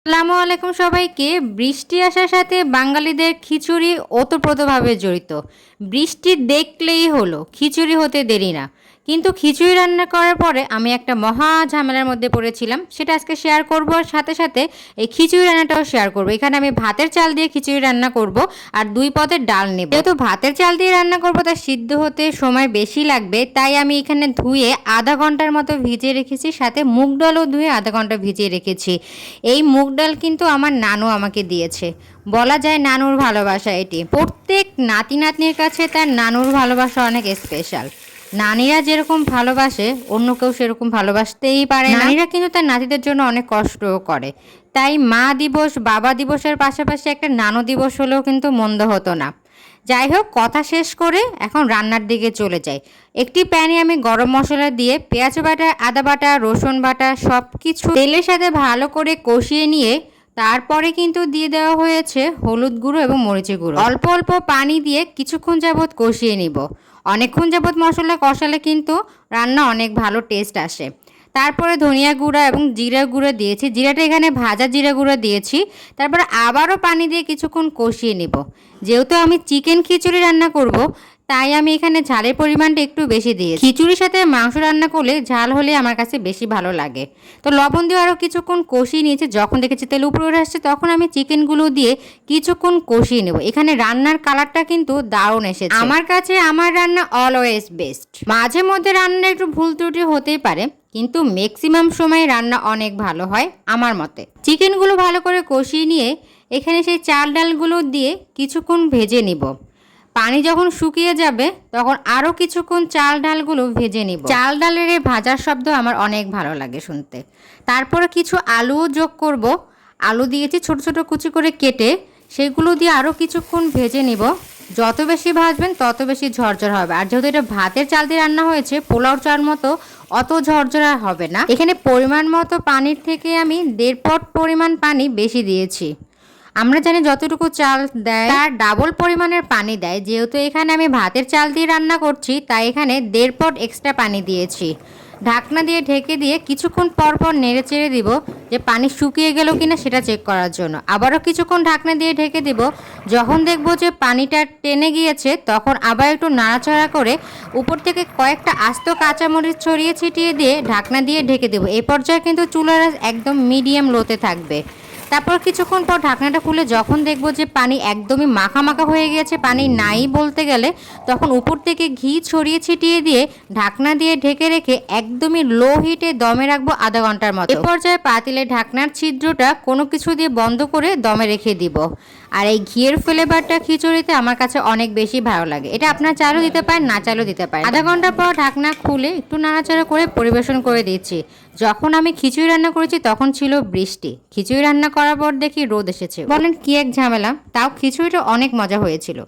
আসসালামু আলাইকুম সবাইকে। বৃষ্টি আসার সাথে বাঙালিদের খিচুড়ি ওতপ্রোতভাবে জড়িত। বৃষ্টি দেখলেই হলো, খিচুড়ি হতে দেরি না। কিন্তু খিচুড়ি রান্না করার পরে আমি একটা মহা ঝামেলার মধ্যে পড়েছিলাম, সেটা আজকে শেয়ার করব। আর সাথে সাথে এই খিচুড়ি রান্নাটাও শেয়ার করব। এখানে আমি ভাতের চাল দিয়ে খিচুড়ি রান্না করব আর 2 পদের ডাল নেব। যেহেতু ভাতের চাল দিয়ে রান্না করব, তার সিদ্ধ হতে সময় বেশি লাগবে, তাই আমি এখানে ধুয়ে আধা ঘন্টার মতো ভিজিয়ে রেখেছি। সাথে মুগ ডালও ধুয়ে আধা ঘন্টা ভিজিয়ে রেখেছি। এই মুগ ডাল কিন্তু আমার নানু আমাকে দিয়েছে। বলা যায় নানুর ভালোবাসা এটি। প্রত্যেক নাতি নাতনির কাছে তার নানুর ভালোবাসা অনেক স্পেশাল। নানিরা যেরকম ভালোবাসে অন্য কেউ সেরকম ভালোবাসতেই পারে না। নানিরা কিন্তু তার নাতিদের জন্য অনেক কষ্টও করে। তাই মা দিবস, বাবা দিবসের পাশাপাশি একটা নানু দিবস হলেও কিন্তু মন্দ হতো না। যাই হোক, কথা শেষ করে এখন রান্নার দিকে চলে যাই। একটি প্যানে আমি গরম মশলা দিয়ে পেঁয়াজ বাটা, আদা বাটা, রসুন বাটা সব কিছু তেলের সাথে ভালো করে কষিয়ে নিয়ে তারপরে কিন্তু দিয়ে দেওয়া হয়েছে হলুদ গুঁড়ো এবং মরিচের গুঁড়ো। অল্প অল্প পানি দিয়ে কিছুক্ষণ যাবৎ কষিয়ে নিব। অনেকক্ষণ যাবৎ মশলা কষালে কিন্তু রান্না অনেক ভালো টেস্ট আসে। তারপরে ধনিয়া গুঁড়া এবং জিরা গুঁড়ো দিয়েছি। জিরাটা এখানে ভাজা জিরা গুঁড়ো দিয়েছি। তারপরে আবারও পানি দিয়ে কিছুক্ষণ কষিয়ে নেব। যেহেতু আমি চিকেন খিচুড়ি রান্না করব, তাই আমি এখানে ঝালের পরিমাণটা একটু বেশি দিয়েছি। খিচুড়ির সাথে মাংস রান্না করলে ঝাল হলে আমার কাছে বেশি ভালো লাগে। তো লবণ দিয়ে আরও কিছুক্ষণ কষিয়ে নিয়েছি। যখন দেখেছি তেল উপরে উঠে আসছে, তখন আমি চিকেনগুলো দিয়ে কিছুক্ষণ কষিয়ে নেব। এখানে রান্নার কালারটা কিন্তু দারুণ এসেছে। আমার কাছে আমার রান্না অলওয়েজ বেস্ট। মাঝে মধ্যে রান্না একটু ভুল ত্রুটি হতেই পারে, কিন্তু ম্যাক্সিমাম সময় রান্না অনেক ভালো হয় আমার মতে। চিকেনগুলো ভালো করে কষিয়ে নিয়ে এখানে সেই চাল ডালগুলো দিয়ে কিছুক্ষণ ভেজে নিব। পানি যখন শুকিয়ে যাবে তখন আরও কিছুক্ষণ চাল ডালগুলো ভেজে নিব। চাল ডালের এই ভাজার শব্দ আমার অনেক ভালো লাগে শুনতে। তারপরে কিছু আলুও যোগ করব। আলু দিয়েছি ছোট ছোট কুচি করে কেটে, সেগুলো দিয়ে আরও কিছুক্ষণ ভেজে নিব। যত বেশি ভাজবেন তত বেশি ঝরঝর হবে। আর যেহেতু এটা ভাতের চাল দিয়ে রান্না হয়েছে, পোলাও চাল মতো অত ঝরঝরা হবে না। এখানে পরিমাণ মতো পানির থেকে আমি 1.5 পট পরিমাণ পানি বেশি দিয়েছি। আমরা জানি যতটুকু চাল দেয় তার ডাবল পরিমাণের পানি দেয়। যেহেতু এখানে আমি ভাতের চাল দিয়ে রান্না করছি, তাই এখানে 1.5 পট এক্সট্রা পানি দিয়েছি। ঢাকনা দিয়ে ঢেকে দিয়ে কিছুক্ষণ পর পর নেড়ে চেড়ে দিব, যে পানি শুকিয়ে গেল কিনা সেটা চেক করার জন্য। আবারও কিছুক্ষণ ঢাকনা দিয়ে ঢেকে দিব। যখন দেখব যে পানিটা টেনে গিয়েছে, তখন আবার একটু নাড়াচাড়া করে উপর থেকে কয়েকটা আস্ত কাঁচামরিচ ছড়িয়ে ছিটিয়ে দিয়ে ঢাকনা দিয়ে ঢেকে দেবো। এই পর্যায়ে কিন্তু চুলার আঁচ একদম মিডিয়াম লোতে থাকবে। তারপর কিছুক্ষণ পর ঢাকনাটা খুলে যখন দেখব যে পানি একদমই মাখা মাখা হয়ে গেছে, পানি নাই বলতে গেলে, তখন উপর থেকে ঘি ছড়িয়ে ছিটিয়ে দিয়ে ঢাকনা দিয়ে ঢেকে রেখে একদমই লো হিটে দমে রাখবো আধা ঘন্টার মতো। এ পর্যায়ে পাতিলে ঢাকনার ছিদ্রটা কোনো কিছু দিয়ে বন্ধ করে দমে রেখে দিব। আর এই ঘিয়ের ফ্লেভারটা খিচুড়িতে আমার কাছে অনেক বেশি ভালো লাগে। এটা আপনার চালও দিতে পারেন, না চালও দিতে পারেন। আধা ঘন্টা পর ঢাকনা খুলে একটু নাড়াচাড়া করে পরিবেশন করে দিচ্ছি। যখন আমি খিচুড়ি রান্না করেছি তখন ছিল বৃষ্টি। খিচুড়ি রান্না করার পর দেখি রোদ এসেছে। বলেন কি এক ঝামেলা, তাও খিচুড়িটা অনেক মজা হয়েছিল।